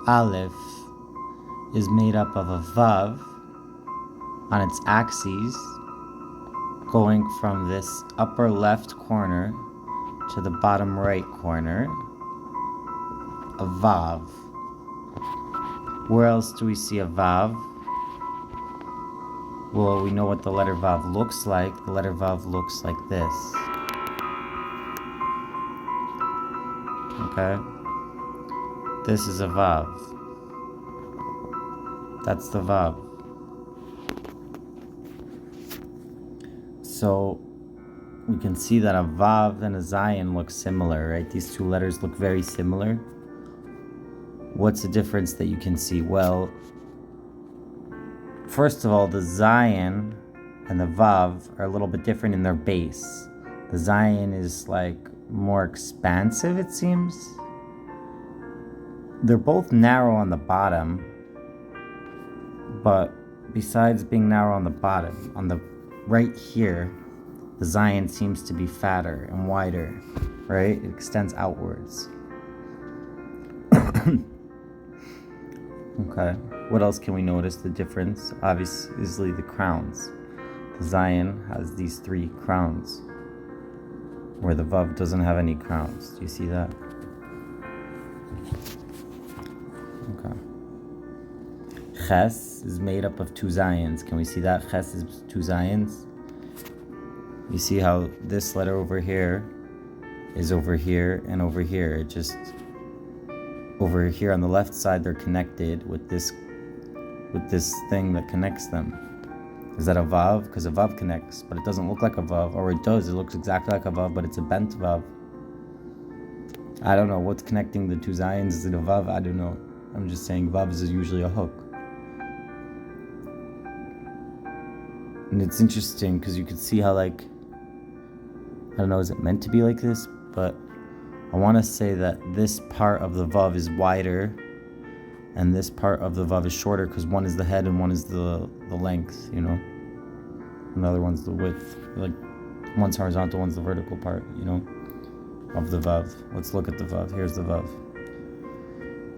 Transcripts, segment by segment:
Aleph is made up of a Vav on its axes going from this upper left corner to the bottom right corner. A Vav. Where else do we see a Vav? Well, we know what the letter Vav looks like. The letter Vav looks like this. Okay? This is a Vav. That's the Vav. So we can see that a Vav and a Zayin look similar, right? These two letters look very similar. What's the difference that you can see? Well, first of all, the Zayin and the Vav are a little bit different in their base. The Zayin is like more expansive, it seems. They're both narrow on the bottom, but besides being narrow on the bottom, on the right here, the Zayin seems to be fatter and wider, right? It extends outwards. Okay, what else can we notice the difference? Obviously the crowns. The Zayin has these 3 crowns, where the Vav doesn't have any crowns. Do you see that? Okay. Ches is made up of 2 Zayins. Can we see that? Ches is 2 Zayins. You see how this letter over here is over here and over here. It just, over here on the left side, they're connected with this thing that connects them. Is that a Vav? Because a Vav connects, but it doesn't look like a Vav. Or it does, it looks exactly like a Vav, but it's a bent Vav. I don't know what's connecting the 2 Zayins. Is it a Vav? I don't know. I'm just saying Vav is usually a hook. And it's interesting because you could see how, like, I don't know, is it meant to be like this? But I want to say that this part of the Vav is wider and this part of the Vav is shorter because one is the head and one is the length, you know? Another one's the width. Like, one's horizontal, one's the vertical part, you know, of the Vav. Let's look at the Vav. Here's the Vav.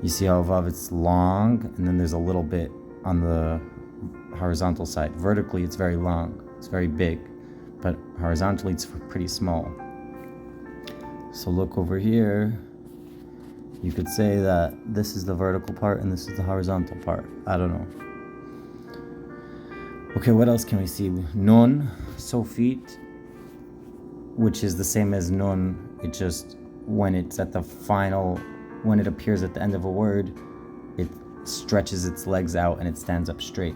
You see how Vav, it's long, and then there's a little bit on the horizontal side. Vertically, it's very long. It's very big. But horizontally, it's pretty small. So look over here. You could say that this is the vertical part and this is the horizontal part. I don't know. Okay, what else can we see? Nun, Sofit, which is the same as Nun. It just, when it's at the final, when it appears at the end of a word, it stretches its legs out and it stands up straight.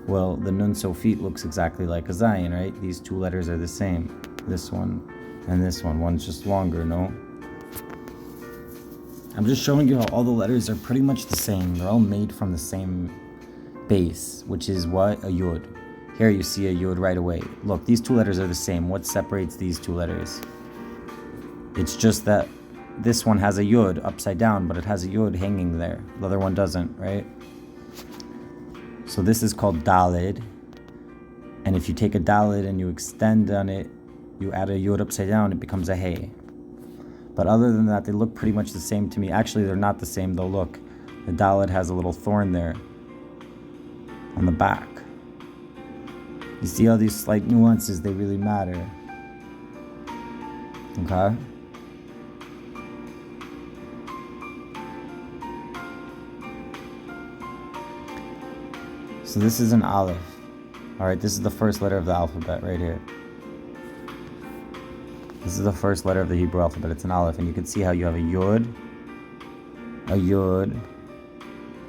Well, the Nun Sofit looks exactly like a Zayin, right? These 2 letters are the same. This one and this one. One's just longer, no? I'm just showing you how all the letters are pretty much the same. They're all made from the same base, which is what? A Yud. Here you see a Yud right away. Look, these 2 letters are the same. What separates these 2 letters? It's just that this one has a Yud upside down, but it has a Yud hanging there. The other one doesn't, right? So this is called Dalid. And if you take a Dalid and you extend on it, you add a Yud upside down, it becomes a Hey. But other than that, they look pretty much the same to me. Actually, they're not the same though. Look, the Dalid has a little thorn there on the back. You see all these slight nuances, they really matter. Okay? So this is an Aleph. Alright, this is the first letter of the alphabet right here. This is the first letter of the Hebrew alphabet. It's an Aleph, and you can see how you have a Yud,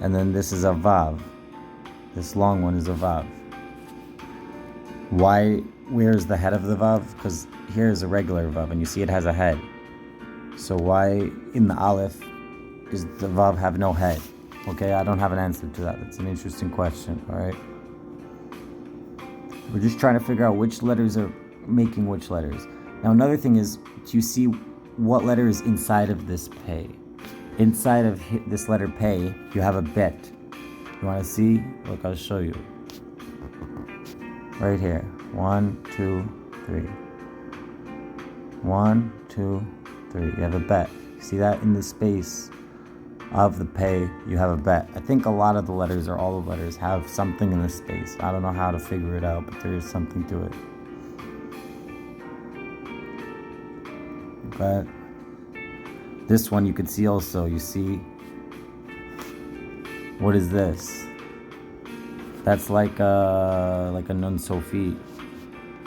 and then this is a Vav. This long one is a Vav. Where's the head of the Vav? Because here is a regular Vav, and you see it has a head. So why in the Aleph does the Vav have no head? Okay, I don't have an answer to that. That's an interesting question, alright? We're just trying to figure out which letters are making which letters. Now another thing is, do you see what letter is inside of this pay? Inside of this letter pay, you have a bet. You want to see? Look, I'll show you. Right here. 1, 2, 3. 1, 2, 3. You have a bet. See that in the space of the pay, you have a bet. I think a lot of the letters, or all the letters, have something in the space. I don't know how to figure it out, but there is something to it. But this one you could see also. You see, what is this? That's like a Nun Sophie.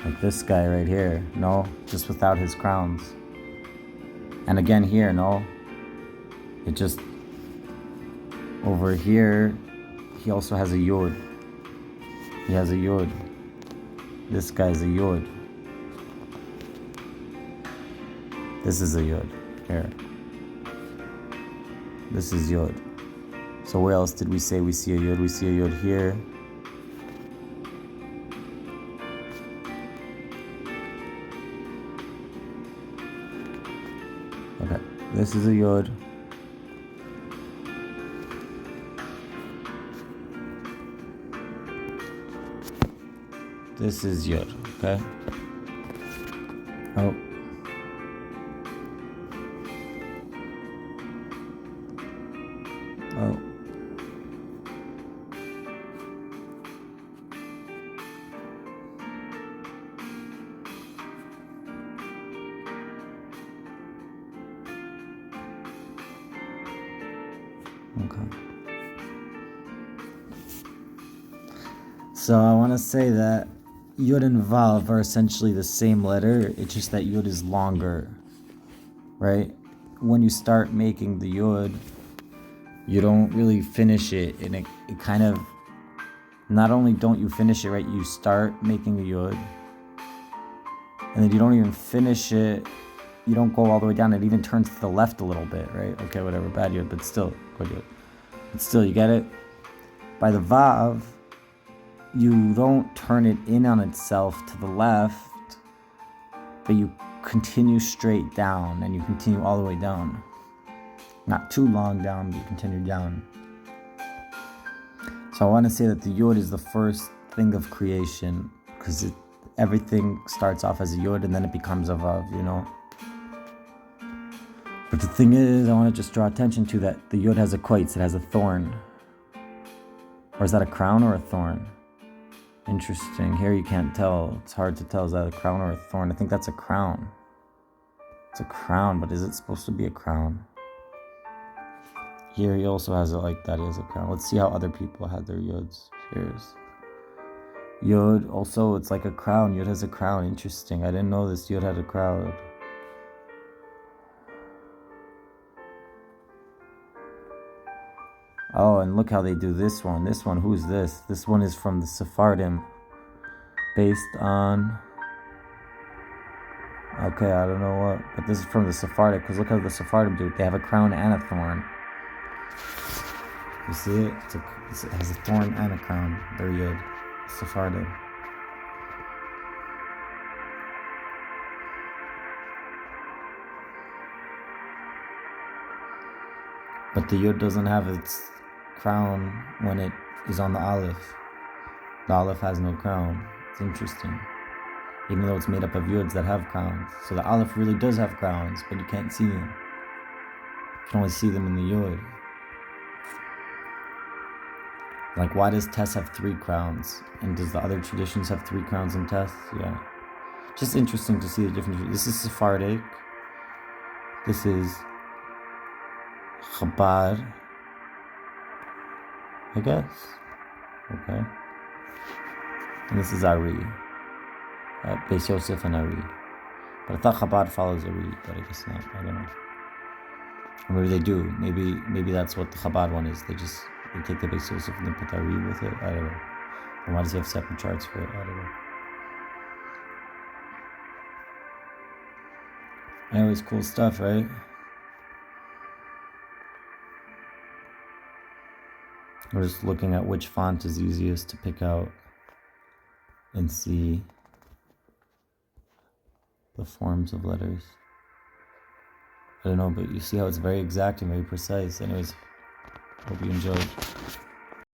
Like this guy right here. No, just without his crowns. And again here, no. It just, over here, he also has a Yod. He has a Yod. This guy's a Yod. This is a Yod. Here. This is Yod. So where else did we say we see a Yod? We see a Yod here. Okay, this is a Yod. This is Yod, okay? Oh. Oh. Okay. So I want to say that Yod and Vav are essentially the same letter. It's just that Yod is longer, right? When you start making the Yod, you don't really finish it, and it kind of, not only don't you finish it, right, you start making a Yod, and then you don't even finish it, you don't go all the way down, it even turns to the left a little bit, right? Okay, whatever, bad Yod, but still, good Yod. But still, you get it? By the Vav, you don't turn it in on itself to the left, but you continue straight down, and you continue all the way down. Not too long down, but you continue down. So I want to say that the Yod is the first thing of creation, because everything starts off as a Yod and then it becomes a Vav, you know? But the thing is, I want to just draw attention to that the Yod has a quotes, it has a thorn. Or is that a crown or a thorn? Interesting. Here you can't tell. It's hard to tell. Is that a crown or a thorn? I think that's a crown. It's a crown, but is it supposed to be a crown? Here he also has it like that. He has a crown. Let's see how other people had their Yods. Here's Yod. Also, it's like a crown. Yod has a crown. Interesting. I didn't know this. Yod had a crown. Oh, and look how they do this one. This one, who's this? This one is from the Sephardim. Based on... Okay, I don't know what. But this is from the Sephardim. Because look how the Sephardim do it. They have a crown and a thorn. You see it? It has a thorn and a crown. They're Yod. Sephardim. But the Yod doesn't have its crown when it is on the Aleph. The Aleph has no crown. It's interesting. Even though it's made up of Yods that have crowns. So the Aleph really does have crowns, but you can't see them. You can only see them in the Yod. Like, why does Tess have 3 crowns? And does the other traditions have 3 crowns in Tess? Yeah. Just interesting to see the difference. This is Sephardic. This is Chabad, I guess. Okay. And this is Ari. Beis Yosef and Ari. But I thought Chabad follows Ari, but I guess not. I don't know. Or maybe they do. Maybe that's what the Chabad one is. They take the Beis Yosef and then put Ari with it. I don't know. Or why does he have separate charts for it? I don't know. Anyways, cool stuff, right? We're just looking at which font is easiest to pick out and see the forms of letters. I don't know, but you see how it's very exact and very precise. Anyways, hope you enjoyed.